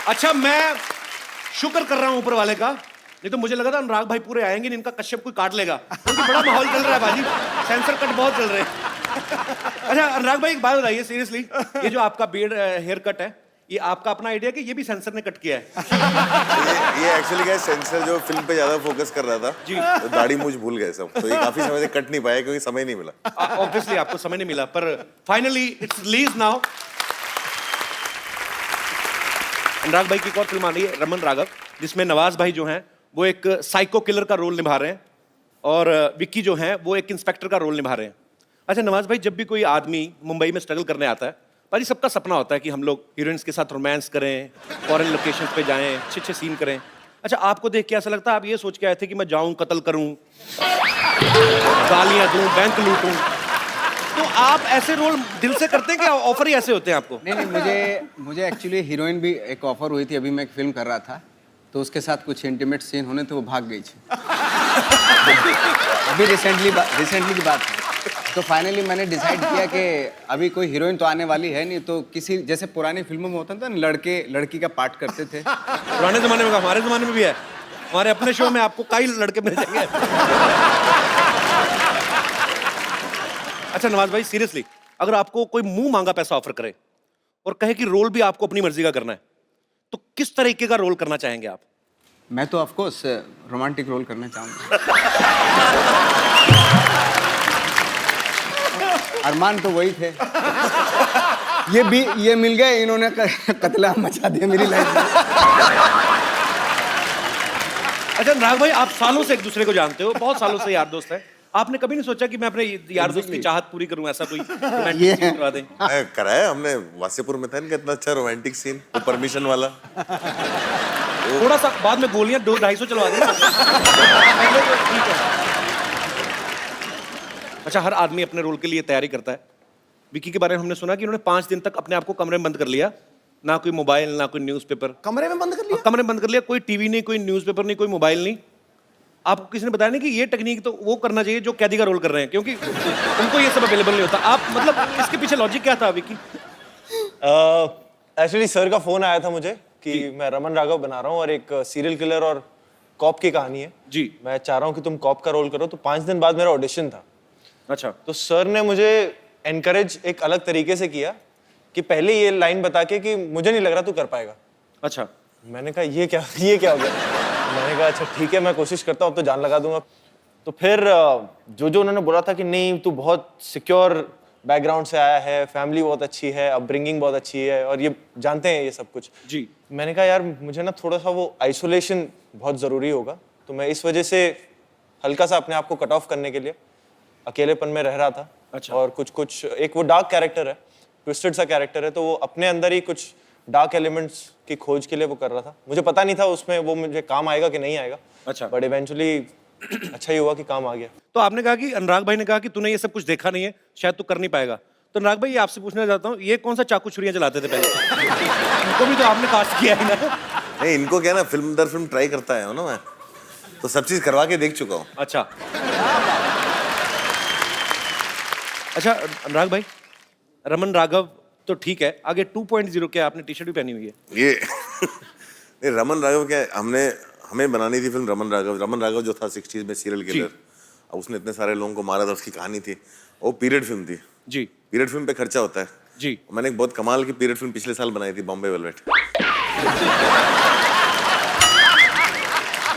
अच्छा, मैं शुक्र कर रहा हूं ऊपर वाले का, नहीं तो मुझे लगा था अनुराग भाई पूरे आएंगे, इनका कश्यप कोई काट लेगा, क्योंकि बड़ा माहौल चल रहा है भाजी, सेंसर कट बहुत चल रहे हैं। अच्छा अनुराग भाई, एक बात बताइए सीरियसली, ये जो आपका बियर्ड हेयर कट है, ये आपका अपना आइडिया कि ये भी सेंसर ने कट किया है? ये एक्चुअली क्या है, सेंसर जो फिल्म पे ज्यादा फोकस कर रहा था जी, तो दाढ़ी मूछ भूल गए सब, तो ये काफी समय से कट नहीं पाया क्योंकि समय नहीं मिला। ऑब्वियसली आपको समय नहीं मिला, पर फाइनली इट्स रिलीज नाउ। अनुराग भाई की एक और फिल्म आ रही है रमन राघव, जिसमें नवाज भाई जो हैं वो एक साइको किलर का रोल निभा रहे हैं और विक्की जो हैं वो एक इंस्पेक्टर का रोल निभा रहे हैं। अच्छा नवाज भाई, जब भी कोई आदमी मुंबई में स्ट्रगल करने आता है, भाई सबका सपना होता है कि हम लोग हीरोइंस के साथ रोमांस करें, फॉरेन लोकेशन पे जाएं, अच्छे अच्छे सीन करें। अच्छा आपको देख के ऐसा लगता है आप ये सोच के आए थे कि मैं जाऊं, कत्ल करूं, गालियां दूं, बैंक लूटूं, तो आप ऐसे रोल दिल से करते हैं कि ऑफर ही ऐसे होते हैं आपको? नहीं, मुझे एक्चुअली हीरोइन भी एक ऑफर हुई थी, अभी मैं एक फिल्म कर रहा था तो उसके साथ कुछ इंटीमेट सीन होने थे, वो भाग गई थी। अभी रिसेंटली की बात है। तो फाइनली मैंने डिसाइड किया कि अभी कोई हीरोइन तो आने वाली है नहीं, तो किसी जैसे पुरानी फिल्मों में होता था ना, लड़के लड़की का पार्ट करते थे। पुराने जमाने में, हमारे जमाने में भी है, हमारे अपने शो में आपको कई लड़के मिल जाएंगे। अच्छा नवाज भाई सीरियसली, अगर आपको कोई मुंह मांगा पैसा ऑफर करे और कहे कि रोल भी आपको अपनी मर्जी का करना है, तो किस तरीके का रोल करना चाहेंगे आप? मैं तो ऑफ कोर्स रोमांटिक रोल करना चाहूंगा। अरमान तो वही थे, ये मिल गए, इन्होंने कत्लेआम मचा दिया मेरी लाइफ में। अच्छा अनुराग भाई, आप सालों से एक दूसरे को जानते हो, बहुत सालों से यार दोस्त हैं, आपने कभी नहीं सोचा कि मैं अपने यार दोस्त की चाहत पूरी करूं, ऐसा कोई रोमांटिक सीन करवा दें? कराया हमने, वासेपुर में था इनका इतना अच्छा रोमांटिक सीन, वो परमिशन वाला। थोड़ा सा बाद में गोलियां 200-250 चलवा देना। ठीक है। अच्छा हर आदमी अपने रोल के लिए तैयारी करता है। विकी के बारे में हमने सुना कि उन्होंने 5 दिन तक अपने आप को कमरे में बंद कर लिया, ना कोई मोबाइल, ना कोई न्यूज़पेपर। कमरे में बंद कर लिया? कमरे में बंद कर लिया, कोई टीवी नहीं, कोई न्यूज़पेपर नहीं, कोई मोबाइल नहीं। आपको किसी ने बताया नहीं कि ये टेक्निक तो वो करना चाहिए जो कैदी का रोल कर रहे हैं, क्योंकि उनको ये सब अवेलेबल नहीं होता। आप मतलब इसके पीछे लॉजिक क्या था विकी? एक्चुअली सर का फोन आया था मुझे कि मैं रमन राघव बना रहा हूँ और एक सीरियल किलर और कॉप की कहानी है जी, मैं चाह रहा हूँ कि तुम कॉप का रोल करो। तो 5 दिन बाद मेरा ऑडिशन था। अच्छा, तो सर ने मुझे एनकरेज एक अलग तरीके से किया कि पहले ये लाइन बता के कि मुझे नहीं लग रहा तू कर पाएगा। अच्छा, मैंने कहा ये क्या हो गया? मैंने कहा अच्छा ठीक है, मैं कोशिश करता हूँ, अब तो जान लगा दूंगा। तो फिर जो उन्होंने बोला था कि नहीं तू बहुत सिक्योर बैकग्राउंड से आया है, फैमिली बहुत अच्छी है, अपब्रिंगिंग बहुत अच्छी है और ये जानते हैं ये सब कुछ जी, मैंने कहा यार मुझे ना थोड़ा सा वो आइसोलेशन बहुत ज़रूरी होगा। तो मैं इस वजह से हल्का सा अपने आप को कट ऑफ करने के लिए अकेलेपन में रह रहा था। अच्छा। और कुछ एक वो डार्क कैरेक्टर है, ट्विस्टेड सा कैरेक्टर है, तो वो अपने अंदर ही कुछ डार्क एलिमेंट्स की खोज के लिए वो कर रहा था। मुझे पता नहीं था उसमें वो मुझे काम आएगा कि नहीं आएगा। अच्छा। बट इवेंचुअली अच्छा ही हुआ कि काम आ गया। तो आपने कहा कि अनुराग भाई ने कहा कि तूने ये सब कुछ देखा नहीं है, शायद तू कर नहीं पाएगा। तो अनुराग भाई, ये आपसे पूछना चाहता हूँ, ये कौन सा चाकू छुरियां चलाते थे पहले? इनको भी तो आपने कास्ट किया है ना? नहीं, इनको क्या ना, फिल्म दर फिल्म ट्राई करता है ना मैं, तो सब चीज करवा के देख चुका हूँ। अच्छा, अच्छा अनुराग भाई, रमन राघव तो ठीक है, आगे 2.0 क्या आपने टी शर्ट भी पहनी हुई है? ये रमन राघव क्या है, हमें बनानी थी फिल्म रमन राघव जो था 60s में सीरियल किलर। अब उसने इतने सारे लोगों को मारा था, उसकी कहानी थी, वो पीरियड फिल्म थी जी, पीरियड फिल्म पे खर्चा होता है जी। मैंने एक बहुत कमाल की पीरियड फिल्म पिछले साल बनाई थी, बॉम्बे वेलवेट।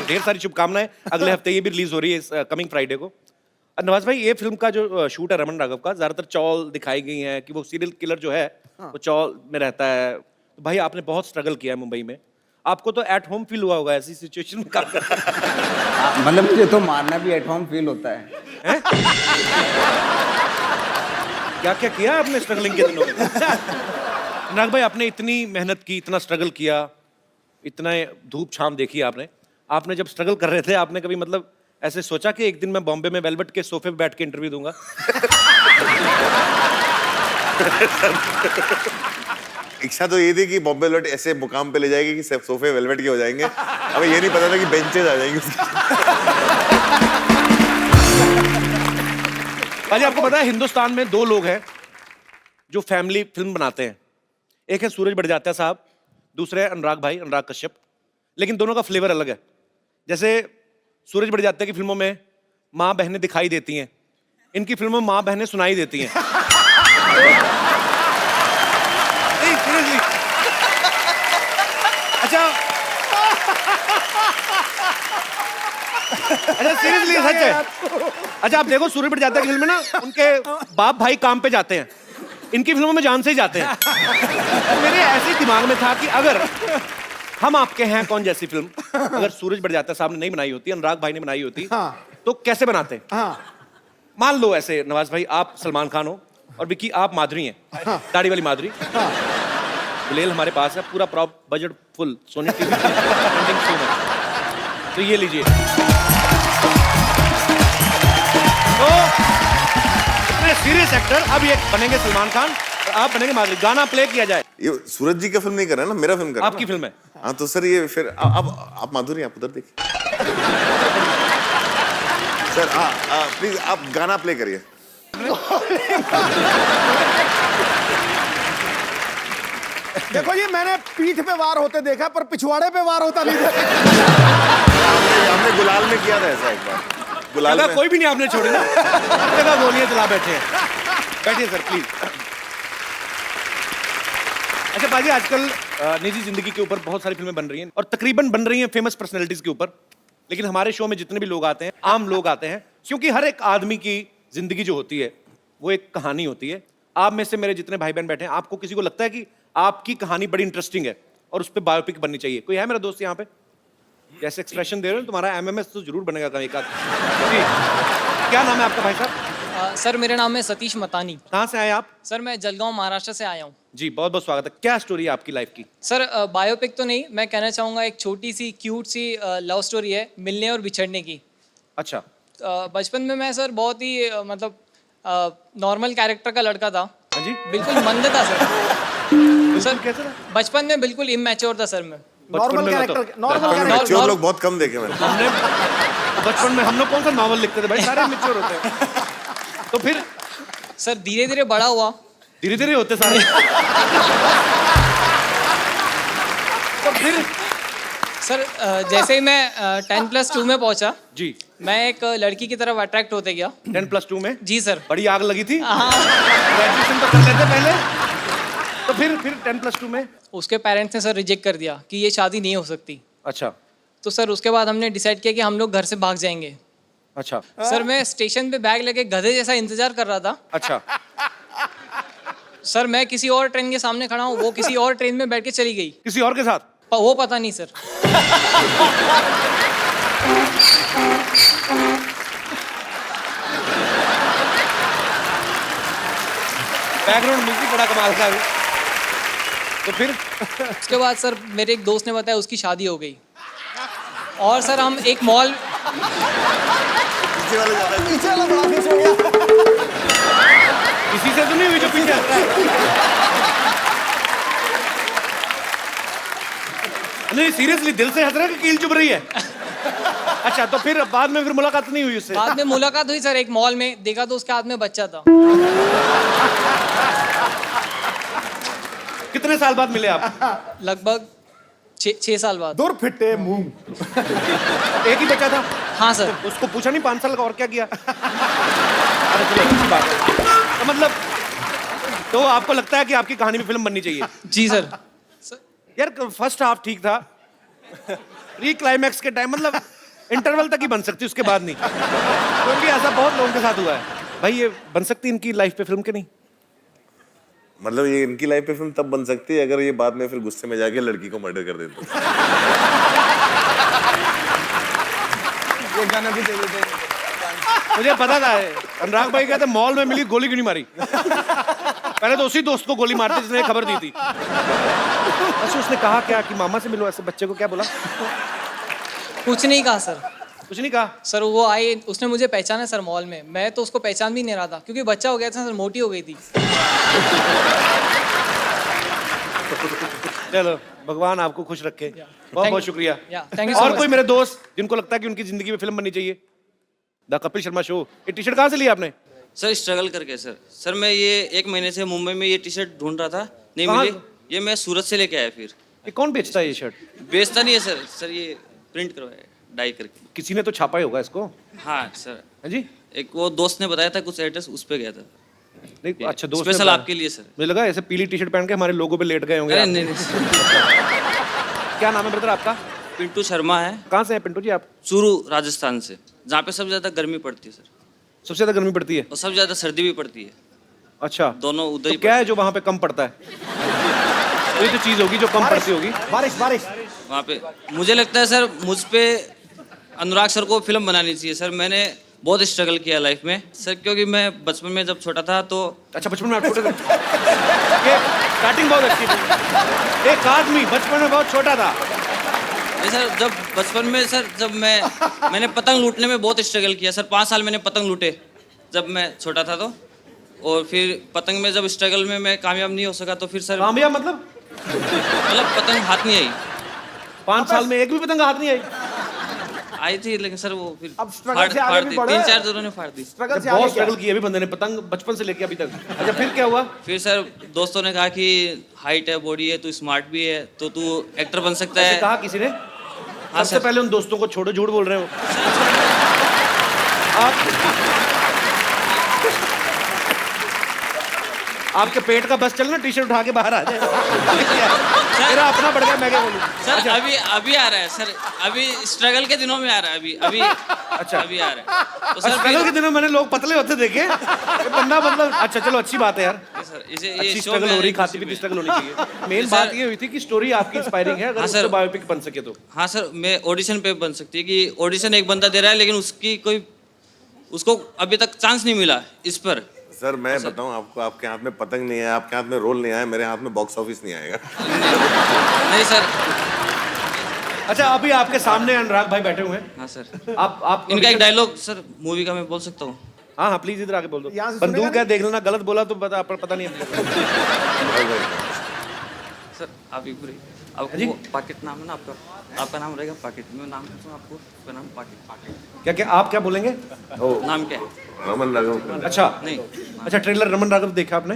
ढेर सारी शुभकामनाएं, अगले हफ्ते ये भी रिलीज हो रही है कमिंग फ्राइडे को। नवाज भाई, ये फिल्म का जो शूट है रमन राघव का, ज्यादातर चौल दिखाई गई है कि वो सीरियल किलर जो है वो चौल में रहता है। तो भाई आपने बहुत स्ट्रगल किया है मुंबई में, आपको तो एट होम फील हुआ होगा ऐसी सिचुएशन में काम करना। मतलब मुझे तो मारना भी एट होम फील होता है। क्या क्या किया आपने स्ट्रगलिंग के दिनों में? नाग भाई, आपने इतनी मेहनत की, इतना स्ट्रगल किया, इतना धूप छाम देखी आपने जब स्ट्रगल कर रहे थे, आपने कभी मतलब ऐसे सोचा कि एक दिन मैं बॉम्बे में वेलवेट के सोफे पे बैठ के इंटरव्यू दूंगा? इच्छा तो ये थी कि बॉम्बे वेलवेट ऐसे मुकाम पे ले जाएगी कि सोफे वेलवेट के हो जाएंगे। हमें ये नहीं पता था कि बेंचेस आ जाएंगे। भाई आपको पता है हिंदुस्तान में 2 लोग हैं जो फैमिली फिल्म बनाते हैं। एक है सूरज बड़जात्या साहब, दूसरे हैं अनुराग भाई, अनुराग कश्यप। लेकिन दोनों का फ्लेवर अलग है। जैसे सूरज बढ़ जाते की फिल्मों में माँ बहनें दिखाई देती हैं, इनकी फिल्मों में माँ बहनें सुनाई देती हैं। नहीं, सीरियसली। अच्छा सीरियसली सच है। अच्छा आप देखो सूरज बढ़ जाता की फिल्म में ना उनके बाप भाई काम पे जाते हैं, इनकी फिल्मों में जान से ही जाते हैं। तो मेरे ऐसे दिमाग में था कि अगर हम आपके हैं कौन जैसी फिल्म अगर सूरज बढ़ जाता साहब ने नहीं बनाई होती, अनुराग भाई ने बनाई होती, तो कैसे बनाते? मान लो ऐसे नवाज भाई आप सलमान खान हो और विक्की आप माधुरी हैं, दाढ़ी वाली माधुरी। गुलेल हमारे पास है, पूरा prop budget full, Sony TV trending film है। तो ये लीजिए। तो इतने सीरियस एक्टर अब ये बनेंगे सलमान खान और आप बनेंगे माधुरी। गाना प्ले किया जाए। ये सूरज जी का फिल्म नहीं कर रहा है ना, मेरा फिल्म कर रहा है। आपकी फिल्म है। हाँ तो सर ये फिर अब आप माधुरी आप उधर देखिए। सर प्लीज आप गाना प्ले करिए। देखो जी मैंने पीठ पे वार होते देखा पर पिछवाड़े पे वार होता नहीं देखा। हमने गुलाल में किया था ऐसा एक बार। गुलाल में कोई भी नहीं आपने छोड़ी ना, हर जगह गोलियां चला बैठे हैं। बैठिए सर प्लीज। अच्छा बाजी आजकल निजी जिंदगी के ऊपर बहुत सारी फिल्में बन रही हैं और तकरीबन बन रही हैं फेमस पर्सनैलिटीज के ऊपर। लेकिन हमारे शो में जितने भी लोग आते हैं, आम लोग आते हैं, क्योंकि हर एक आदमी की जिंदगी जो होती है वो एक कहानी होती है। आप में से मेरे जितने भाई बहन बैठे हैं, आपको किसी को लगता है कि आपकी कहानी बड़ी इंटरेस्टिंग है और उस पर बायोपिक बननी चाहिए? कोई है मेरा दोस्त यहाँ पे? जैसे एक्सप्रेशन दे रहे हो तुम्हारा एमएमएस तो जरूर बनेगा कभी एक आध। क्या नाम है आपका भाई साहब? सर मेरा नाम है सतीश मतानी। कहाँ से आए आप? सर मैं जलगांव महाराष्ट्र से आया हूँ। जी बहुत बहुत स्वागत है। क्या स्टोरी है आपकी लाइफ की? सर बायोपिक तो नहीं, मैं कहना चाहूँगा एक छोटी सी क्यूट सी लव स्टोरी है मिलने और बिछड़ने की। अच्छा। बचपन में मैं सर बहुत ही मतलब नॉर्मल कैरेक्टर का लड़का था। हाँ जी। बिल्कुल मंद था सर। सर कैसे था? बचपन में बिल्कुल इमेच्योर था सर मैं। Normal character, normal character. Mature लोग बहुत कम देखे मैंने। हमने बचपन में हम लोग कौन सा नॉवल लिखते थे भाई, सारे मैच्योर होते हैं। तो फिर सर धीरे धीरे बड़ा हुआ। धीरे धीरे होते सारे। तो फिर सर जैसे ही मैं 10+2 में पहुंचा जी मैं एक लड़की की तरफ अट्रैक्ट होते गया। 10+2 में? जी सर। बड़ी आग लगी थी। हाँ। ग्रेजुएशन तो कर लेते पहले। तो फिर 10+2 में? उसके पेरेंट्स ने सर रिजेक्ट कर दिया कि ये शादी नहीं हो सकती। अच्छा तो सर उसके बाद हमने डिसाइड किया कि हम लोग घर से भाग जाएंगे। अच्छा सर मैं स्टेशन पे बैग लेके गधे जैसा इंतजार कर रहा था। अच्छा। सर मैं किसी और ट्रेन के सामने खड़ा हूँ, वो किसी और ट्रेन में बैठ के चली गई। किसी और के साथ? वो पता नहीं सर। बैकग्राउंड म्यूजिक बड़ा कमाल का है। तो फिर उसके बाद सर मेरे एक दोस्त ने बताया उसकी शादी हो गई। और सर हम एक मॉल पीछे वाले ज्यादा पीछे वाला बड़ा पीछे हो गया। इसी से तो नहीं हुई जो पीछे हंस रहा है। नहीं सीरियसली दिल से हंस रहा है कि कील चुभ रही है? अच्छा तो फिर बाद में फिर मुलाकात नहीं हुई उससे? बाद में मुलाकात हुई सर एक मॉल में, देखा तो उसके हाथ में बच्चा था। कितने साल बाद मिले आप? लगभग 6 साल बाद। दूर फिटे मुंह। एक ही बच्चा था? हाँ सर। उसको पूछा नहीं 5 साल का और क्या किया? अरे चलो अच्छी बात है। तो मतलब तो आपको लगता है कि आपकी कहानी में फिल्म बननी चाहिए? जी सर। यार फर्स्ट हाफ ठीक था, प्री क्लाइमैक्स के टाइम मतलब इंटरवल तक ही बन सकती, उसके बाद नहीं। क्योंकि ऐसा बहुत लोगों के साथ हुआ है। भाई ये बन सकती इनकी लाइफ पे फिल्म के नहीं? मतलब ये इनकी लाइफ पे फिल्म तब बन सकती है अगर ये बाद में फिर गुस्से में जाके लड़की को मर्डर कर देते। ये गाना भी दे देते। मुझे पता था अनुराग भाई कहते मॉल में मिली गोली क्यों नहीं मारी। पहले तो उसी दोस्त को गोली मारते जिसने खबर दी थी। अच्छा उसने कहा क्या कि मामा से मिलो, ऐसे बच्चे को क्या बोला? कुछ नहीं कहा सर। कुछ नहीं कहा? सर वो आई, उसने मुझे पहचाना सर मॉल में। मैं तो उसको पहचान भी नहीं रहा था क्योंकि बच्चा हो गया था सर, मोटी हो गई थी। चलो भगवान आपको खुश रखे। बहुत बहुत शुक्रिया। थैंक यू सो और मच। कोई मेरे दोस्त जिनको लगता है कि उनकी जिंदगी में फिल्म बननी चाहिए? The Kapil Sharma show. ये टी शर्ट कहाँ से लिया आपने? सर स्ट्रगल करके सर मैं ये 1 महीने से मुंबई में ये टी शर्ट ढूंढ रहा था, नहीं कहाँ? मिली। ये मैं सूरत से लेके आया फिर। ये कौन बेचता है ये शर्ट? बेचता नहीं है सर, सर ये प्रिंट करवाया डाई करके। किसी ने तो छापा ही होगा इसको। हाँ सर, हाँ जी। एक वो दोस्त ने बताया था कुछ एड्रेस, उस पे गया था। नहीं, अच्छा दोस्त ने स्पेशल बताया। आपके लिए सर। मुझे लगा ऐसे पीली टी शर्ट पहन के हमारे लोगों पे लेट गए होंगे अरे आप। नहीं नहीं सर। क्या नाम है ब्रदर आपका? पिंटू शर्मा है, कहाँ से हैं पिंटू जी आप? चूरू राजस्थान से, जहाँ पे सबसे ज्यादा गर्मी पड़ती है सर, सबसे ज्यादा गर्मी पड़ती है? और सबसे ज्यादा सर्दी भी पड़ती है। अच्छा, दोनों उधर ही तो क्या है जो वहाँ पे कम पड़ता है? ये तो चीज होगी जो कम पड़ती होगी। बारिश बारिश। वहाँ पे मुझे लगता है सर, मुझ पे अनुराग सर को फिल्म बनानी चाहिए सर। मैंने बहुत स्ट्रगल किया लाइफ में सर, क्योंकि मैं बचपन में जब छोटा था तो अच्छा, बचपन में आप छोटे थे? ये स्टार्टिंग बहुत अच्छी थी। एक आदमी बचपन में बहुत छोटा था। नहीं सर, जब बचपन में सर, जब मैंने पतंग लूटने में बहुत स्ट्रगल किया सर। 5 साल मैंने पतंग लूटे जब मैं छोटा था तो। और फिर पतंग में जब स्ट्रगल में मैं कामयाब नहीं हो सका तो फिर सर कामयाब मतलब पतंग हाथ नहीं आई। 5 साल में एक भी पतंग हाथ नहीं आई? आई थी लेकिन सर वो फिर अब struggle से आगे भी बढ़ो। 3-4 दिनों ने फाड़ दी। स्ट्रगल से बहुत आगे क्या? स्ट्रगल किया अभी बंदे ने पतंग बचपन से लेके अभी तक। अच्छा, फिर क्या हुआ? फिर सर दोस्तों ने कहा कि हाइट है, बॉडी है, तू स्मार्ट भी है, तो तू एक्टर बन सकता ऐसे है। कहा किसी ने? हाँ सबसे सर। पहले उन दोस्तों को छोड़ो, झूठ बोल रहे हो आप। आपके पेट का बस चलना, टी शर्ट उठा के बाहर आ जाए। मेरा अपना बढ़ गया, मैं क्या बोलूं? सर अभी आ रहा है सर, अभी स्ट्रगल के दिनों में आ रहा है, अभी अच्छा। अभी आ रहा है तो सर स्ट्रगल के दिनों मैंने लोग पतले होते देखे। ये बंदा मतलब अच्छा, चलो अच्छी बात है यार। सर इसे ये अच्छी शो स्ट्रगल में हो रही, आने खाती की पीती खुशी स्ट्रगल होनी चाहिए। मेन सर- बात ये हुई थी कि स्टोरी आपकी इंस्पायरिंग है, अगर हाँ उस सर। पे बायोपिक बन सके तो। में। हाँ सर, मैं ऑडिशन पे बन सकती है कि ऑडिशन एक बंदा दे रहा है लेकिन उसको अभी तक चांस नहीं मिला इस पर। सर मैं बताऊं आपको, आपके हाथ में पतंग नहीं है, आपके हाथ में रोल नहीं आया, मेरे हाथ में बॉक्स ऑफिस नहीं आएगा। नहीं सर। अच्छा, अभी आपके सामने अनुराग भाई बैठे हुए हैं। हाँ सर, आप इनका एक डायलॉग सर मूवी का मैं बोल सकता हूँ? हाँ हाँ, प्लीज इधर आके बोल दो। यहाँ से सुनेगा बंदूक है, देख लेना, गलत बोला तो पता नहीं है। सर आप एक पूरी जी। आपको पाकेट नाम है ना आपका, आपका नाम रहेगा पाकेट, मैं नाम कहता हूँ आपको, आपका नाम पाकेट। क्या क्या आप क्या बोलेंगे? नाम क्या है? रमन राघव। अच्छा नहीं अच्छा, ट्रेलर रमन राघव देखा आपने?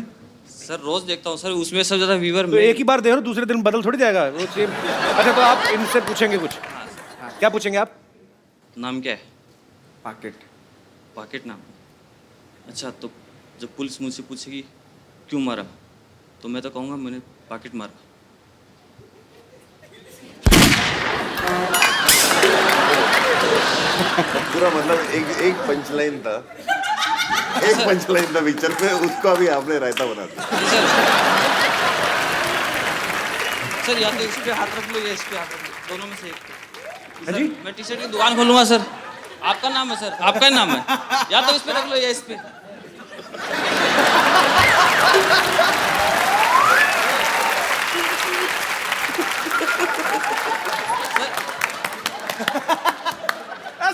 सर रोज देखता हूँ सर, उसमें सबसे ज्यादा व्यूअर तो एक ही बार देखो, दूसरे दिन बदल थोड़ी जाएगा वो सेम। अच्छा, तो आप इनसे पूछेंगे कुछ? क्या पूछेंगे आप? नाम क्या है? पाकेट। पाकेट नाम। अच्छा, तो जब पुलिस मुझसे पूछेगी क्यों मारा, तो मैं तो कहूँगा मैंने पाकेट मारा। पूरा मतलब एक पंच लाइन था, एक पंच लाइन था पिक्चर में, उसको अभी आपने रायता बना दिया। सर या तो इस पे हाथ रख लो या इस पे हाथ रख लो, दोनों में से एक। हाँ जी? मैं टी शर्ट की दुकान खोलूंगा सर। आपका नाम है सर, आपका ही नाम है, या तो इस पे रख लो या इस पे।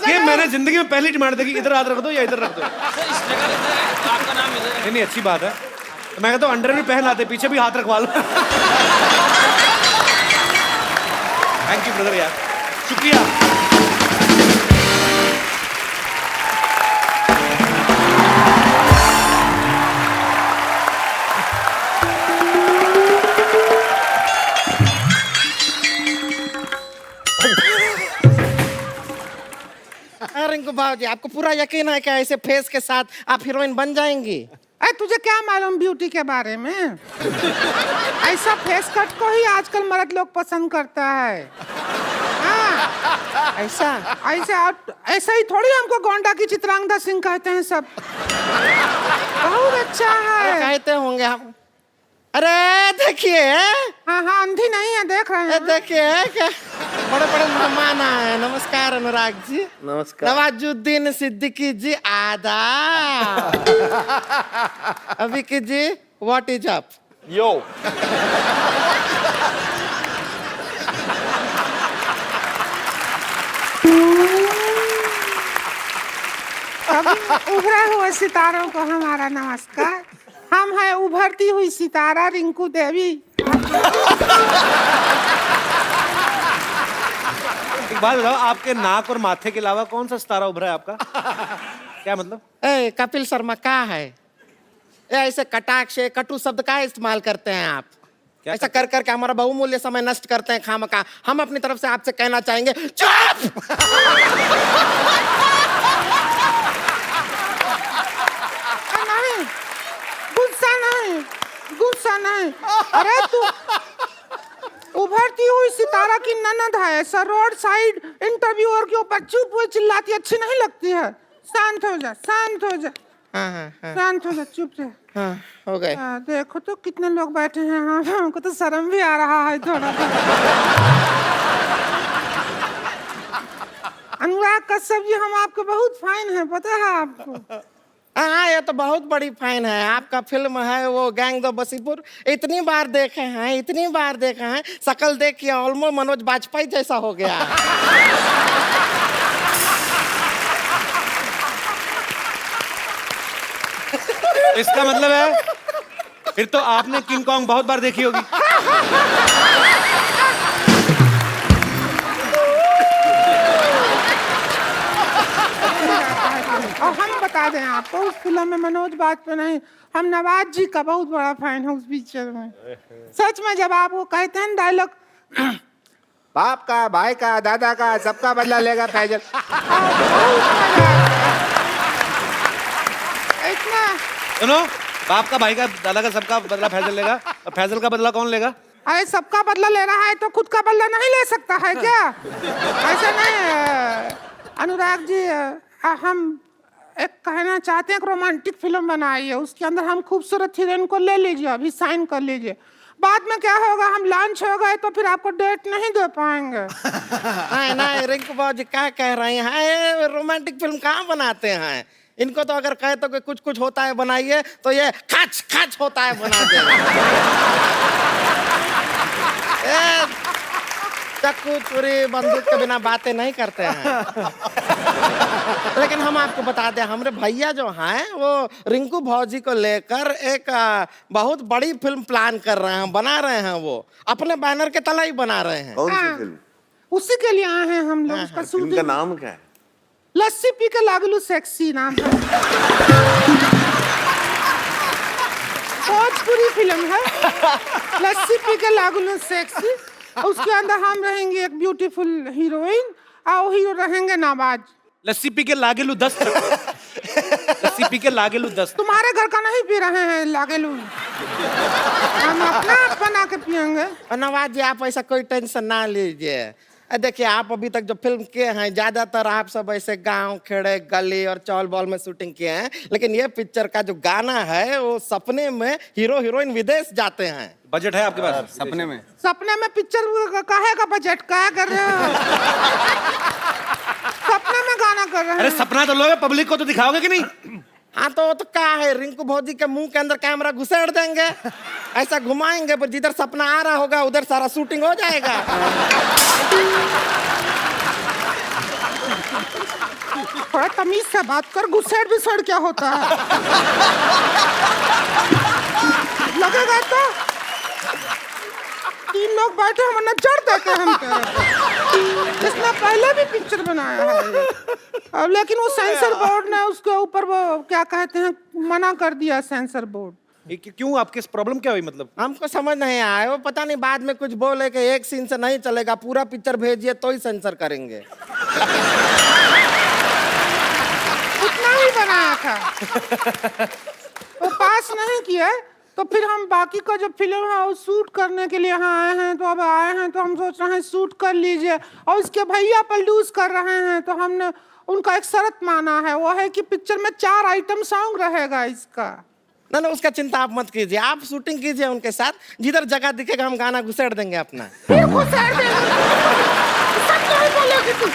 ये मैंने जिंदगी में पहली डिमांड देखी, इधर हाथ रख दो या इधर रख दो। सर इस जगह इधर है, आपका नाम इधर है। नहीं नहीं, अच्छी बात है। तो मैं कहता हूँ अंडर भी पहन आते, पीछे भी हाथ रखवा लो। थैंक यू ब्रदर यार, शुक्रिया। रिंकू भाजी, आपको पूरा यकीन है क्या ऐसे फेस के साथ आप हीरोइन बन जाएंगी? अरे तुझे क्या मालूम ब्यूटी के बारे में? ऐसा फेस कट को ही आजकल मर्द लोग पसंद करता है। हाँ, ऐसा ऐसा ही थोड़ी हमको गोंडा की चित्रांगदा सिंह कहते हैं सब। बहुत अच्छा है। कहते होंगे हम। अरे देखिए, हाँ हाँ, अंधी नहीं है, देख रहे हैं। देखिए क्या बड़े बड़े मेहमान आए हैं। नमस्कार अनुराग जी। नमस्कार। नवाजुद्दीन सिद्दीकी जी, आदाब। अभिकी जी, व्हाट इज अप? यो सभी उभरे हुए सितारों को हमारा नमस्कार। हम हैं उभरती हुई सितारा रिंकू देवी। एक बात बताओ, आपके नाक और माथे के अलावा कौन सा सितारा उभरा है आपका? क्या मतलब? ए, कपिल शर्मा क्या है? ए, ऐसे कटाक्ष कटु शब्द का इस्तेमाल करते हैं आप? ऐसा कर करके हमारा बहुमूल्य समय नष्ट करते हैं खामखा। हम अपनी तरफ से आपसे कहना चाहेंगे, चुप। नहीं, गुस्सा नहीं। अरे तू उभरती हुई सितारा की ननद है, ऐसा रोड साइड इंटरव्यूअर के ऊपर चुप हुई चिल्लाती अच्छी नहीं लगती है। शांत हो जा। शांत हो जा, चुप रह। हाँ, हो गए। देखो तो कितने लोग बैठे हैं। हाँ, हमको तो शर्म भी आ रहा है थोड़ा। अनुराग कश्यप जी, हम आपको बहुत फाइन है, पता है आपको? हाँ, ये तो बहुत बड़ी फैन है। आपका फिल्म है वो गैंग दो बसीपुर, इतनी बार देखे हैं, शकल देख के ऑलमोस्ट मनोज बाजपेयी जैसा हो गया। इसका मतलब है फिर तो आपने किंग कॉन्ग बहुत बार देखी होगी। और हम बता दें आपको, उस फिल्म में मनोज बाजपेयी नहीं, हम नवाज जी का बहुत बड़ा फैन है उस पिक्चर में। सच में जब आप वो कहते हैं डायलॉग, बाप का, भाई का, दादा का, सबका बदला लेगा फैजल। इतना सुनो, बाप का, भाई का, दादा का, सबका बदला फैजल लेगा, और फैजल का बदला कौन लेगा? अरे सबका बदला ले रहा है तो खुद का बदला नहीं ले सकता है क्या? ऐसा नहीं अनुराग जी, हम एक कहना चाहते हैं, एक रोमांटिक फिल्म बनाई है, उसके अंदर हम खूबसूरत हीरोइन को ले लीजिए, अभी साइन कर लीजिए। बाद में क्या होगा, हम लॉन्च हो गए तो फिर आपको डेट नहीं दे पाएंगे। नहीं, रिंकू बाबू जी क्या कह रहे हैं? रोमांटिक फिल्म कहाँ बनाते हैं? इनको तो अगर कहे तो कि कुछ होता है बनाइए, तो ये खच होता है बना दे। चाकू चूरी बंदूक के बिना बातें नहीं करते हैं। लेकिन हम आपको बता दें, हमारे भैया जो हैं वो रिंकू भौजी को लेकर एक बहुत बड़ी फिल्म प्लान कर रहे हैं, बना रहे हैं। वो अपने बैनर के तले ही बना रहे हैं। कौन सी फिल्म? उसी के लिए आए हैं हम लोग। उसका फिल्म का शूटिंग नाम क्या है? लस्सी पी के लागलू सेक्सी नाम है। भोजपुरी फिल्म है, लस्सी पी के लागलू सेक्सी। उसके अंदर हम रहेंगे एक ब्यूटीफुल हीरोइन और हीरो रहेंगे नवाज। लस्सी पी के लागेलू 10। लस्सी पी के लागेलू 10। तुम्हारे घर का नहीं पी रहे हैं लागेलू, हम अपना बना के पियेंगे। नवाज जी, आप ऐसा कोई टेंशन ना लीजिए। देखिए, आप अभी तक जो फिल्म किए हैं, ज्यादातर आप सब ऐसे गांव, खेड़े, गली और चौल बॉल में शूटिंग किए हैं। लेकिन ये पिक्चर का जो गाना है वो सपने में हीरो हीरोइन विदेश जाते हैं। बजट है आपके पास? सपने में पिक्चर काहे का बजट क्या कर रहे हो? सपने में गाना कर रहे हैं। अरे सपना तो लोगे, पब्लिक को तो दिखाओगे कि नहीं? हाँ, तो क्या है, रिंकू भौजी के मुंह के अंदर कैमरा घुसेड़ देंगे, ऐसा घुमाएंगे, पर जिधर सपना आ रहा होगा उधर सारा शूटिंग हो जाएगा। थोड़ा तमीज से बात कर, घुसेड़ विसेड़ क्या होता है? लगेगा तो 3 लोग बैठे हम नजर देते हम पे। इसने पहले भी पिक्चर बनाया है अब, लेकिन वो सेंसर बोर्ड ने उसके ऊपर वो क्या कहते हैं मना कर दिया, सेंसर बोर्ड। क्यों, आपके प्रॉब्लम क्या हुई? मतलब हमको समझ नहीं आया, वो पता नहीं बाद में कुछ बोले कि एक सीन से नहीं चलेगा, पूरा पिक्चर भेजिए तो ही सेंसर करेंगे। उतना ही बनाया था, वो पास नहीं किया। तो फिर हम बाकी का जो फिल्म है वो शूट करने के लिए यहाँ आए हैं। तो अब आए हैं तो हम सोच रहे हैं शूट कर लीजिए, और उसके भैया प्रोड्यूस कर रहे हैं। तो हमने उनका एक शर्त माना है, वो है कि पिक्चर में 4 आइटम सॉन्ग रहेगा इसका। ना, उसका चिंता आप मत कीजिए, आप शूटिंग कीजिए उनके साथ, जिधर जगह दिखेगा हम गाना घुसेड़ देंगे अपना। फिर घुसेड़ देंगे, सब नहीं बोलोगी तू।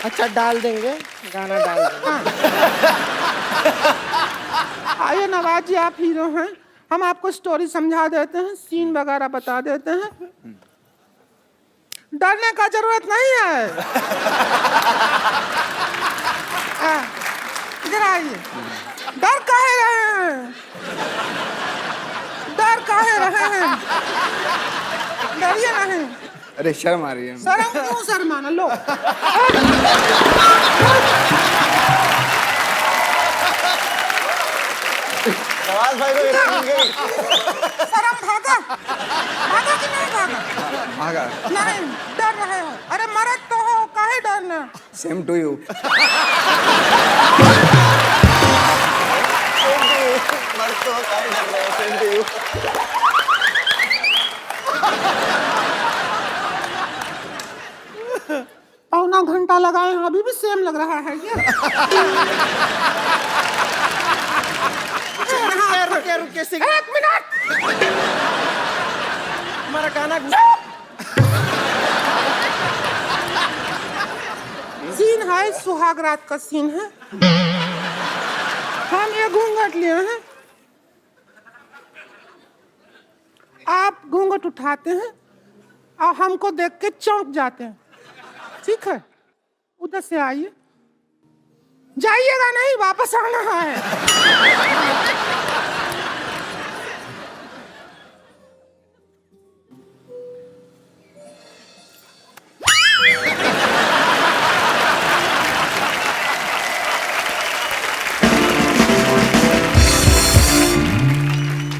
अच्छा, डाल देंगे, गाना डाल देंगे। आइए नवाज जी, आप हीरो हैं, हम आपको स्टोरी समझा देते हैं, सीन वगैरह बता देते हैं। डरने का जरूरत नहीं है। इधर आइए। डर काहे रहे हैं? डरिए नहीं। अरे शर्म आ रही है। शर्म क्यों शर्माना, लो। नवाज भाई को हीरोइन मिल गई। सर हम भागा भागा कि नहीं भागा? भागा। नहीं डर रहे हो? अरे मरद तो हो, काहे डरना? Same to you. पौना घंटा लगाए हैं, अभी भी सेम लग रहा है क्या? रुके रुके एक मिनट। हमारा गाना सीन है, सुहाग रात का सीन है। हम ये घूंघट लिए हैं, आप घूंघट उठाते हैं और हमको देख के चौंक जाते हैं, ठीक है? उधर से आइए, जाइएगा नहीं, वापस आना है।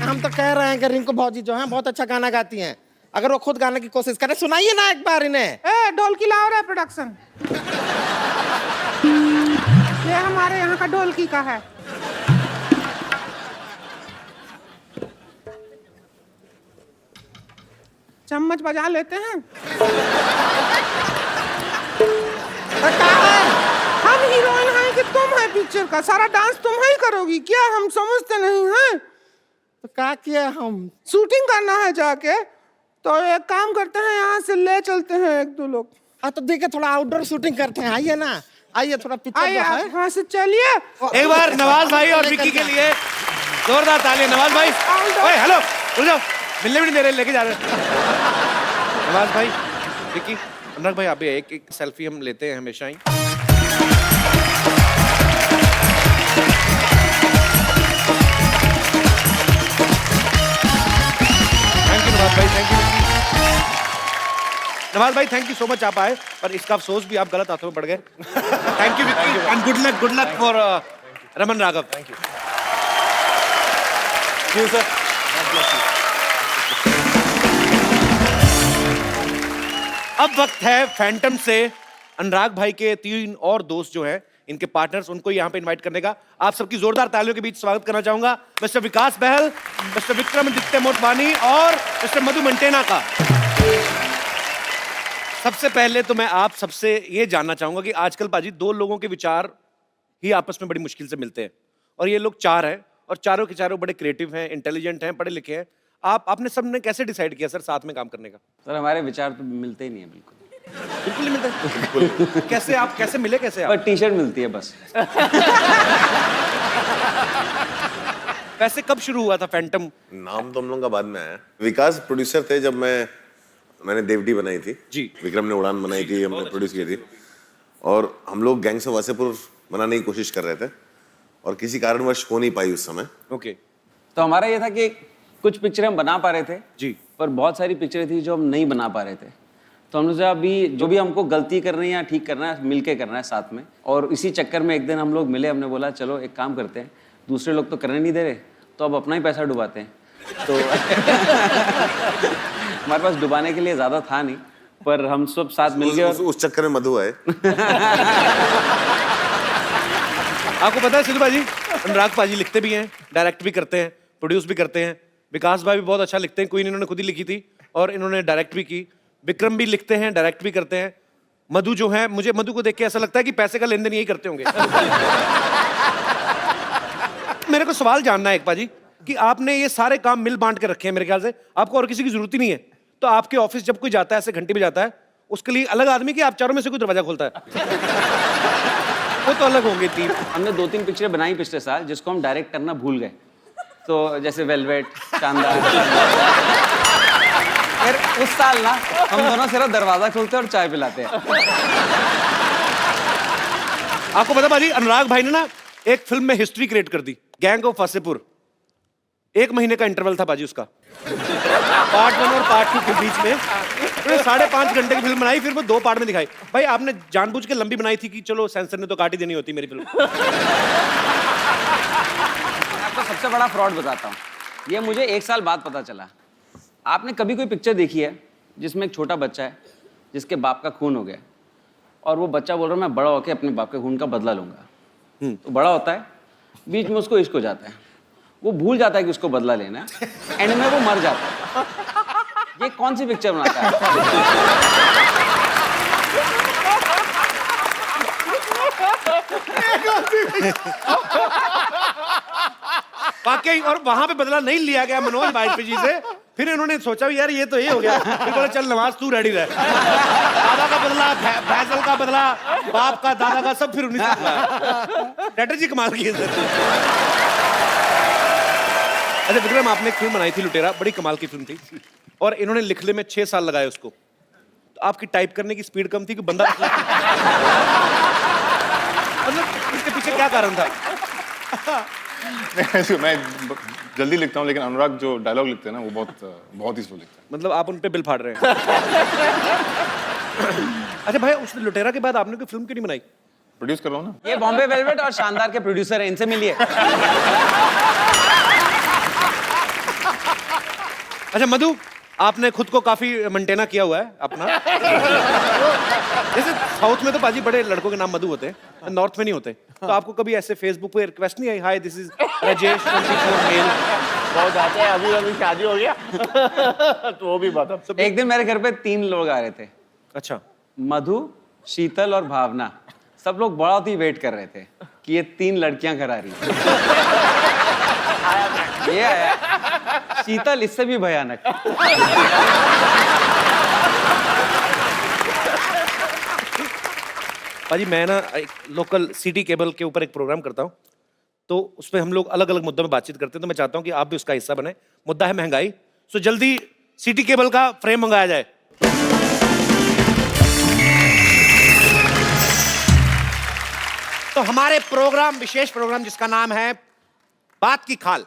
हम तो कह रहे हैं कि रिंकू भौजी जो हैं बहुत अच्छा गाना गाती हैं। अगर वो खुद गाने की कोशिश करें, सुनाइए ना एक बार इन्हें। ए ढोलकी लाओ रे प्रोडक्शन। ये हमारे यहाँ का ढोलकी का है। चम्मच बजा लेते हैं। हम हीरोइन हैं कि तुम है पिक्चर का? सारा डांस तुम ही करोगी क्या? हम समझते नहीं हैं। तो क्या किया हम? शूटिंग करना है जाके, तो एक काम करते हैं, यहाँ से ले चलते हैं एक दो लोग। तो देखिए थोड़ा आउटडोर शूटिंग करते हैं, आइए ना, आइए थोड़ा पिक्चर आइए जो है। आप यहाँ से चलिए। एक बार नवाज भाई और विक्की के लिए जोरदार तालियां। नवाज भाई, ओए हेलो, रुक जाओ, मिलने भी नहीं दे रहे, लेके जा रहे हैं। नवाज भाई, विक्की, अनुराग भाई, आप भी एक एक सेल्फी हम लेते हैं हमेशा ही। थैंक यू नवाज भाई, थैंक यू विक्की। नवाज भाई थैंक यू सो मच, आप आए, पर इसका अफसोस भी आप गलत हाथों में पड़ गए। Thank you Vicky and good luck for Raman Raghav. Thank you. See you, sir. अब वक्त है फैंटम से अनुराग भाई के 3 और दोस्त जो हैं, इनके पार्टनर्स, उनको यहाँ पे इनवाइट करने का आप सबकी जोरदार तालियों के बीच स्वागत करना चाहूंगा। मिस्टर विकास बहल, मिस्टर विक्रमादित्य मोटवानी और मिस्टर मधु मंटेना का। सबसे पहले तो मैं आप सबसे ये जानना चाहूंगा कि आजकल पाजी 2 लोगों के विचार ही आपस में बड़ी मुश्किल से मिलते हैं, और ये लोग 4 हैं और चारों के चारों बड़े क्रिएटिव हैं, इंटेलिजेंट हैं, पढ़े लिखे हैं। आपने सबने कैसे डिसाइड किया सर साथ में काम करने का? सर हमारे विचार तो मिलते ही नहीं है बिल्कुल। बिल्कुल नहीं मिलता। कैसे आप कैसे मिले, कैसे आप? पर टी शर्ट मिलती है बस। वैसे कब शुरू हुआ था फैंटम? नाम तो हम लोगों का बाद में आया। विकास प्रोड्यूसर थे जब मैंने देवडी बनाई थी जी। विक्रम ने उड़ान बनाई थी, हमने प्रोड्यूस की थी, और हम लोग गैंग्स ऑफ वासेपुर बनाने की कोशिश कर रहे थे और किसी कारणवश हो नहीं पाई उस समय। ओके। तो हमारा ये था कि कुछ पिक्चरें हम बना पा रहे थे जी, पर बहुत सारी पिक्चरें थी जो हम नहीं बना पा रहे थे। तो हमने सोचा अभी जो भी हमको गलती करनी है या ठीक करना है, मिलके करना है साथ में। और इसी चक्कर में एक दिन हम लोग मिले, हमने बोला चलो एक काम करते हैं, दूसरे लोग तो करने नहीं दे रहे, तो अब अपना ही पैसा डुबाते हैं। तो हमारे पास डुबाने के लिए ज़्यादा था नहीं, पर हम सब साथ मिल गए। उस चक्कर में मधु आए। आपको पता है सिद्धू भाजी, अनुराग पाजी लिखते भी हैं, डायरेक्ट भी करते हैं, प्रोड्यूस भी करते हैं। विकास भाई भी बहुत अच्छा लिखते हैं, क्वीन इन्होंने खुद ही लिखी थी और इन्होंने डायरेक्ट भी की। विक्रम भी लिखते हैं, डायरेक्ट भी करते हैं। मधु जो है, मुझे मधु को देख के ऐसा लगता है कि पैसे का लेन देन यही करते होंगे। मेरे को सवाल जानना है एक पाजी कि आपने ये सारे काम मिल बांट के रखे हैं, मेरे ख्याल से आपको और किसी की जरूरत ही नहीं है। तो आपके ऑफिस जब कोई जाता है, ऐसे घंटे भी जाता है, उसके लिए अलग आदमी कि आप चारों में से कोई दरवाजा खोलता है? वो तो अलग होंगे टीम। हमने 2-3 पिक्चरें बनाई पिछले साल जिसको हम डायरेक्ट करना भूल गए। तो जैसे वेलवेट, शानदार। फिर उस साल ना हम दोनों सिर्फ दरवाजा खोलते और चाय पिलाते हैं। आपको पता भाजी, अनुराग भाई ने ना एक फिल्म में हिस्ट्री क्रिएट कर दी, गैंग ऑफ वासेपुर। 1 महीने का इंटरवल था बाजी उसका, पार्ट 1 और पार्ट 2 के बीच में। तो 5.5 घंटे की फिल्म बनाई, फिर वो 2 पार्ट में दिखाई। भाई आपने जानबूझ के लंबी बनाई थी कि चलो सेंसर ने तो काट ही देनी होती मेरी फिल्म? आपको सबसे बड़ा फ्रॉड बताता हूँ, ये मुझे 1 साल बाद पता चला। आपने कभी कोई पिक्चर देखी है जिसमें एक छोटा बच्चा है जिसके बाप का खून हो गया और वो बच्चा बोल रहा है मैं बड़ा होकर अपने बाप के खून का बदला लूंगा। तो बड़ा होता है, बीच में उसको इश्क हो जाता है, वो भूल जाता है कि उसको बदला लेना है, एंड में वो मर जाता है। ये कौन सी पिक्चर बनाता है? वाकई, और वहां पे बदला नहीं लिया गया मनोज वाजपेयी जी से। फिर इन्होंने सोचा भी यार ये तो ये हो गया, फिर बोला चल नवाज तू रेडी रह। दादा का बदला, फैसल का बदला, बाप का, दादा का, सब फिर उन्हीं से बदला। स्ट्रेटजी कमाल की है सर। अच्छा विक्रम, आपने एक फिल्म बनाई थी लुटेरा, बड़ी कमाल की फिल्म थी, और इन्होंने लिखने में 6 साल लगाए उसको। तो आपकी टाइप करने की स्पीड कम थी कि बंदा मतलब इसके पीछे क्या कारण था? मैं जल्दी लिखता हूँ, लेकिन अनुराग जो डायलॉग लिखते हैं ना वो बहुत ही स्लो लिखते हैं। मतलब आप उन पे बिल फाड़ रहे हैं। अच्छा भाई, उस लुटेरा के बाद आपने कोई फिल्म क्यों नहीं बनाई? प्रोड्यूस कर रहा हूँ ना। ये बॉम्बे वेलवेट और शानदार के प्रोड्यूसर हैं, इनसे मिलिए। अच्छा मधु, आपने खुद को काफी मेंटेना किया हुआ है अपना। जैसे साउथ में तो पाजी बड़े लड़कों के नाम मधु होते हैं, नॉर्थ में नहीं होते। तो आपको कभी ऐसे फेसबुक पे रिक्वेस्ट नहीं आई, hi this is Rajesh 24 mail? बहुत आते हैं, अभी शादी हो गया। तो वो भी बात है। एक दिन मेरे घर पे 3 लोग आ रहे थे, अच्छा, मधु, शीतल और भावना। सब लोग बहुत ही वेट कर रहे थे कि ये 3 लड़कियां घर आ रही हैं। ये आया शीतल, इससे भी भयानक। पाजी मैं ना एक लोकल सिटी केबल के ऊपर एक प्रोग्राम करता हूँ, तो उसमें हम लोग अलग अलग मुद्दों में बातचीत करते हैं। तो मैं चाहता हूँ कि आप भी उसका हिस्सा बने। मुद्दा है महंगाई। सो जल्दी सिटी केबल का फ्रेम मंगाया जाए। तो हमारे प्रोग्राम, विशेष प्रोग्राम जिसका नाम है बात की खाल,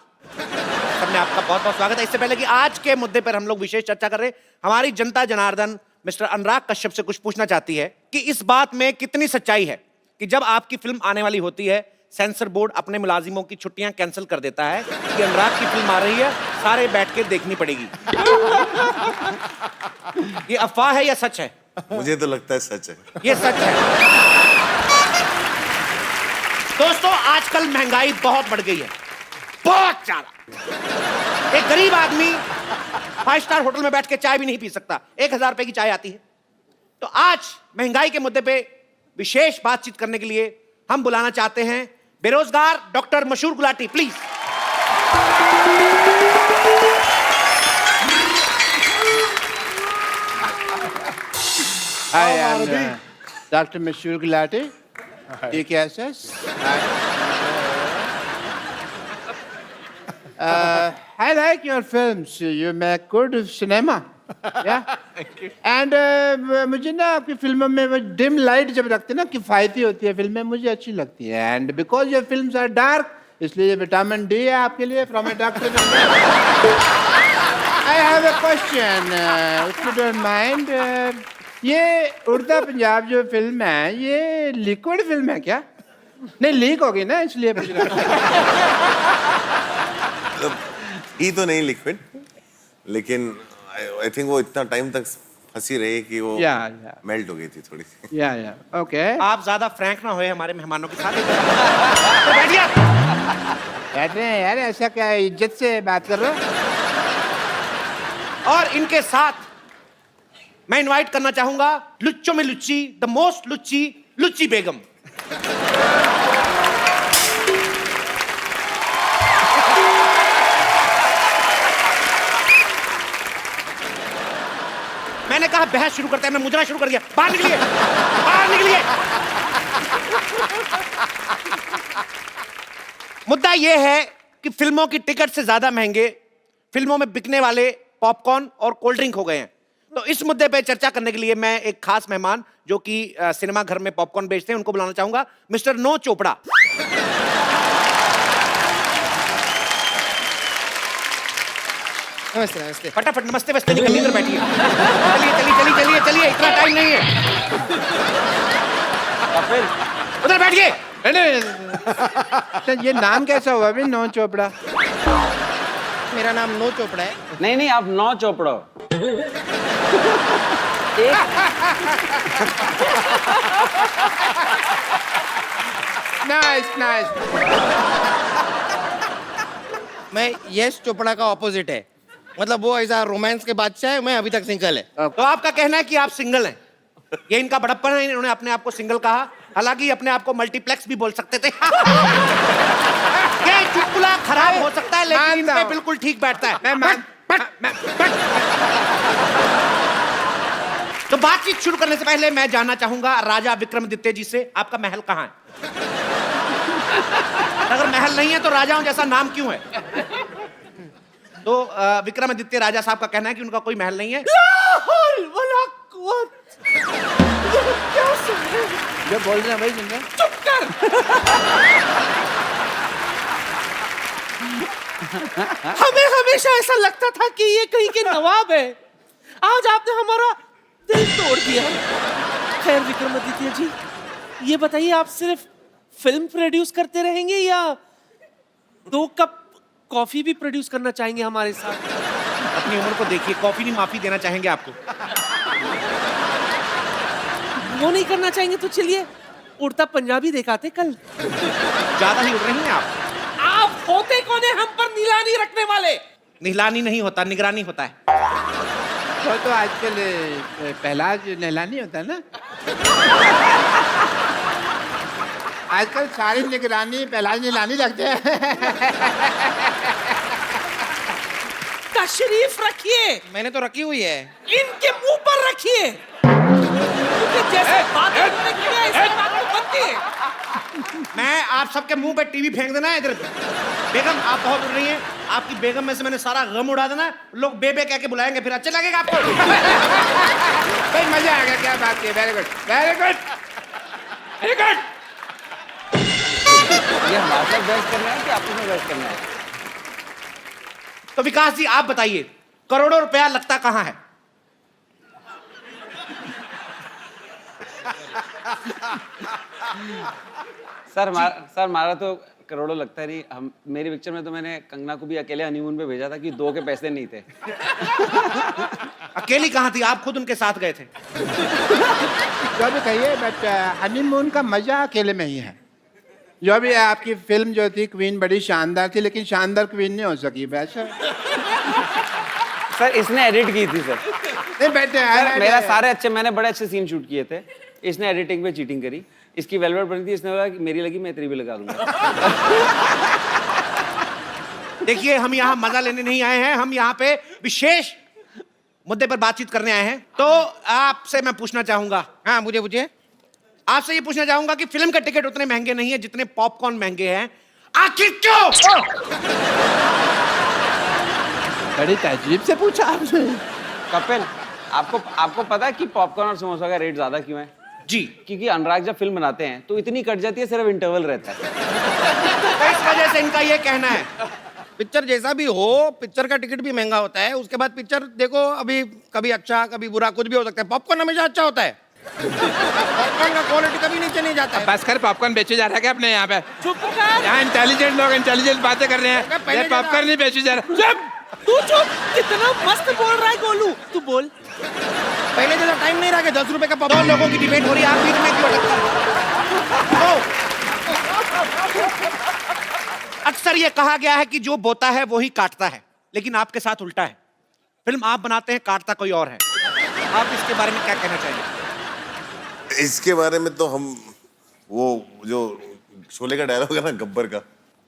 सबने आपका बहुत बहुत स्वागत है। इससे पहले कि आज के मुद्दे पर हम लोग विशेष चर्चा कर रहे हैं, हमारी जनता जनार्दन मिस्टर अनुराग कश्यप से कुछ पूछना चाहती है कि इस बात में कितनी सच्चाई है कि जब आपकी फिल्म आने वाली होती है, सेंसर बोर्ड अपने मुलाजिमों की छुट्टियां कैंसिल कर देता है कि अनुराग की फिल्म आ रही है, सारे बैठ के देखनी पड़ेगी। ये अफवाह है या सच है? मुझे तो लगता है सच है। ये सच है। दोस्तों, आजकल महंगाई बहुत बढ़ गई है, बहुत ज्यादा। एक गरीब आदमी 5 स्टार होटल में बैठ के चाय भी नहीं पी सकता, 1000 रुपए की चाय आती है। तो आज महंगाई के मुद्दे पे विशेष बातचीत करने के लिए हम बुलाना चाहते हैं बेरोजगार डॉक्टर मशहूर Gulati, please. Hi, I'm Dr. Mashur Gulati. DKSS. I like your films. You make good cinema. Yeah. And मुझे ना आपकी फिल्मों में वो डिम लाइट जब रखते हैं ना, किफायती होती है फिल्में, मुझे अच्छी लगती है। And because your films are dark, इसलिए विटामिन डी है आपके लिए from a doctor. I have a question, if you don't mind. ये उड़ता पंजाब जो फिल्म है, ये लिक्विड फिल्म है क्या? नहीं, लीक होगी ना, इसलिए पूछ रहा हूं। ही तो नहीं लिक्विड, लेकिन आई थिंक वो इतना टाइम तक फंसी रही कि वो मेल्ट हो गई थी थोड़ी सी। या ओके। आप ज्यादा फ्रैंक ना होए हमारे मेहमानों के साथ। तो बैठिए। बैठ रहे हैं यार, ऐसा क्या इज्जत से बात कर रहे हो? और इनके साथ मैं इनवाइट करना चाहूंगा लुच्चों में लुच्ची, द मोस्ट लुच्ची, लुच्ची बेगम। मैंने कहा बहस शुरू करते हैं, मैं मुजरा शुरू कर दिया। बाहर निकलिए, बाहर निकलिए। मुद्दा यह है कि फिल्मों की टिकट से ज्यादा महंगे फिल्मों में बिकने वाले पॉपकॉर्न और कोल्ड ड्रिंक हो गए हैं। तो इस मुद्दे पे चर्चा करने के लिए मैं एक खास मेहमान जो कि सिनेमा घर में पॉपकॉर्न बेचते हैं, उनको बुलाना चाहूंगा, मिस्टर नो चोपड़ा। नमस्ते नमस्ते। फटाफट नमस्ते वस्ते निकल, इधर बैठिए। चलिए चलिए चलिए चलिए चलिए, इतना टाइम नहीं है। उधर बैठिए। तो ये नाम कैसा हुआ अभी नो चोपड़ा? मेरा नाम नो चोपड़ा है। नहीं नहीं, आप 9 चोपड़ो। Nice nice. मैं यश चोपड़ा का ऑपोजिट है, मतलब वो ऐसा रोमांस के बादशाह है, मैं अभी तक सिंगल है। तो आपका कहना है कि आप सिंगल हैं? ये इनका बड़प्पन है, इन्होंने अपने आप को सिंगल कहा, हालांकि अपने आप को मल्टीप्लेक्स भी बोल सकते थे। ये चुटकुला खराब हो सकता है लेकिन इन पे बिल्कुल ठीक बैठता है। तो बातचीत शुरू करने से पहले मैं जानना चाहूंगा राजा विक्रमादित्य जी से, आपका महल कहाँ है? अगर महल नहीं है तो राजाओं जैसा नाम क्यों है? तो विक्रमादित्य राजा साहब का कहना है कि उनका कोई महल नहीं है। जो बोल रहे हैं भाई सुन रहे हैं? चुप कर। हमें हमेशा ऐसा लगता था कि ये कहीं के नवाब है, आज आपने हमारा दिल तोड़ दिया। खैर विक्रमादित्य जी, ये बताइए आप सिर्फ फिल्म प्रोड्यूस करते रहेंगे या 2 कप कॉफी भी प्रोड्यूस करना चाहेंगे हमारे साथ? अपनी उम्र को देखिए, कॉफी नहीं माफी देना चाहेंगे आपको। वो नहीं करना चाहेंगे तो चलिए उड़ता पंजाबी दिखाते कल। ज्यादा ही उड़ रही हैं आप होते कौन है हम पर नीलानी रखने वाले? निहलानी नहीं होता, निगरानी होता है। तो आजकल पहला जो नहलानी होता है ना, आजकल सारी निगरानी पहला नहलानी लगते हैं। तशरीफ रखिए। मैंने तो रखी हुई है। इनके मुंह पर रखिए। क्योंकि जैसे बातें उन्होंने की है, इसके बाद तो बनती है। मैं आप सबके मुंह पे टीवी फेंक देना है इधर। बेगम आप बहुत उड़ रही हैं, आपकी बेगम में से मैंने सारा गम उड़ा देना है। लोग बेबे कह के बुलाएंगे, फिर अच्छा लगेगा आपको। भाई मजा आ गया, क्या बात है। Very good very good very good. ये हमारे साथ बहस करना है कि आपस में बहस करना है? तो विकास जी आप बताइए, करोड़ों रुपया लगता कहाँ है? सर हमारा तो करोड़ों लगता नहीं। हम मेरी पिक्चर में तो मैंने कंगना को भी अकेले हनीमून पे भेजा था कि 2 के पैसे नहीं थे। अकेली कहाँ थी? आप खुद उनके साथ गए थे। जो भी कहिए, बट हनीमून का मजा अकेले में ही है। जो भी है, आपकी फिल्म जो थी क्वीन बड़ी शानदार थी, लेकिन शानदार क्वीन नहीं हो सकी वैसे। सर इसने एडिट की थी सर। नहीं बैठे मेरा सारे अच्छे, मैंने बड़े अच्छे सीन शूट किए थे, इसने एडिटिंग में चीटिंग करी। इसकी वेलवेट बनी थी, इसने बोला कि मेरी लगी मैं तेरी भी लगा दूंगा। देखिए हम यहाँ मजा लेने नहीं आए हैं, हम यहाँ पे विशेष मुद्दे पर बातचीत करने आए हैं। तो आपसे मैं पूछना चाहूंगा, हाँ मुझे पूछिए। आपसे ये पूछना चाहूंगा कि फिल्म का टिकट उतने महंगे नहीं है जितने पॉपकॉर्न महंगे हैं, आखिर क्यों? बड़ी तहजीब से पूछा आपने। कपिल, आपको पता है कि पॉपकॉर्न और समोसा का रेट ज्यादा क्यों है? जी, क्योंकि अनुराग जब फिल्म बनाते हैं तो इतनी कट जाती है, सिर्फ इंटरवल रहता है। इस वजह से इनका ये कहना है। पिक्चर जैसा भी हो, पिक्चर का टिकट भी महंगा होता है। उसके बाद पिक्चर देखो, अभी कभी अच्छा कभी बुरा, कुछ भी हो सकता है। पॉपकॉर्न हमेशा अच्छा होता है। पॉपकॉर्न का क्वालिटी कभी नीचे नहीं जाता है। बस कर, पॉपकॉर्न बेचे जा रहा है क्या अपने यहाँ पे? चुप कर। यहाँ इंटेलिजेंट लोग इंटेलिजेंट बातें कर रहे हैं। पहले पॉपकॉर्न नहीं बेचे जा रहा। चुप। तू चुप। कितना मस्त बोल रहा है गोलू, तू बोल। पहले जैसा टाइम नहीं रहा कि 10 रुपए का दो पॉपकॉर्न। लोगों की डिबेट हो रही है, आप बीच में क्यों अटकते हैं? अक्सर ये कहा गया है कि जो बोता है वो ही काटता है, लेकिन आपके साथ उल्टा है। फिल्म आप बनाते हैं, काटता कोई और है। आप इसके बारे में क्या कहना चाहेंगे? इसके बारे में तो हम वो जो शोले का डायलॉग है ना गब्बर का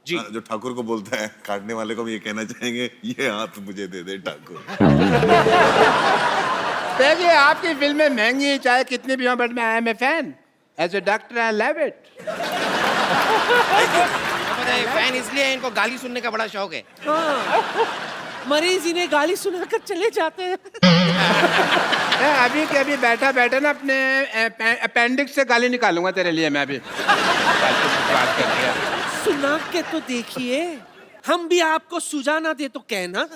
जी, जो ठाकुर को बोलता है, काटने वाले को भी ये कहना चाहेंगे, ये हाथ मुझे दे दे ठाकुर। देखिए आपकी फिल्में महंगी चाहे कितनी भी हो, बट मैं I am a fan. As a doctor I love it. Fan इसलिए इनको गाली सुनने का बड़ा शौक है। मरीज इन्हें गाली सुनाकर चले जाते हैं। मैं अभी के अभी बैठा बैठा ना अपने अपेंडिक्स से गाली निकालूंगा तेरे लिए मैं अभी। बात करके सुना के तो देखिए, हम भी आपको सुझाना दे तो कहना।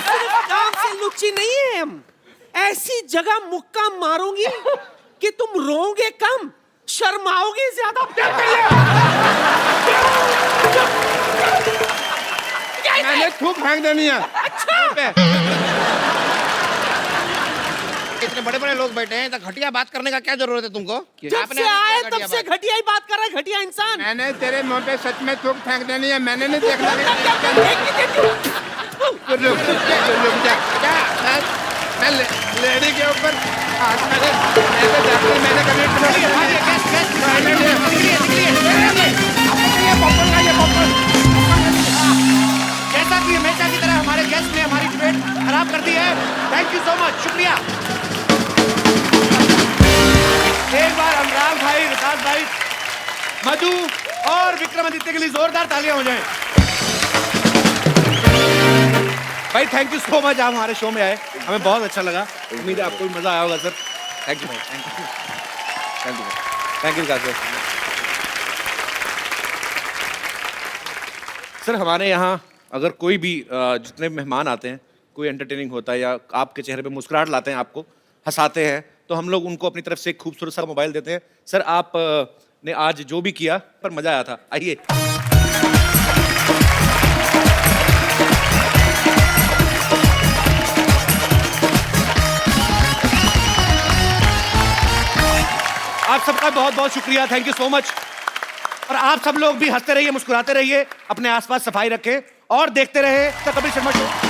सिर्फ काम से लुच्ची नहीं है हम, ऐसी जगह मुक्का मारूंगी कि तुम रोओगे कम, शर्माओगे ज्यादा। मैंने थूक फेंक देनी है। इतने बड़े बड़े लोग बैठे हैं, तो घटिया बात करने का क्या जरूरत है तुमको? जब आपने से आए घटिया तब से बात। घटिया ही बात कर रहा है, घटिया इंसान। मैंने तेरे मुंह पे सच में थूक फेंक देनी है, मैंने नहीं देखना। रुक जा। क्या? मैं लेडी के ऊपर हाथ मैंने जैसा कि हमेशा की तरह हमारे गेस्ट ने हमारी डिबेट खराब कर दी है। थैंक यू सो मच, शुक्रिया। एक बार अनुराग भाई, विकास भाई, मधु और विक्रमादित्य के लिए जोरदार तालियां हो जाएं। भाई थैंक यू सो मच, आप हमारे शो में आए, हमें बहुत अच्छा लगा। उम्मीद है आपको भी मजा आया होगा सर। थैंक यू भाई, thank you, thank you, thank you Vikas भाई। सर हमारे यहाँ अगर कोई भी जितने मेहमान आते हैं, कोई एंटरटेनिंग होता है या आपके चेहरे पे मुस्कुराहट लाते हैं, आपको हंसाते हैं, तो हम लोग उनको अपनी तरफ से एक खूबसूरत सा मोबाइल देते हैं। सर आप ने आज जो भी किया पर मजा आया था, आइए। आप सबका बहुत बहुत शुक्रिया, थैंक यू सो मच। और आप सब लोग भी हंसते रहिए, मुस्कुराते रहिए, अपने आसपास सफाई रखें और देखते रहे द कपिल शर्मा शो।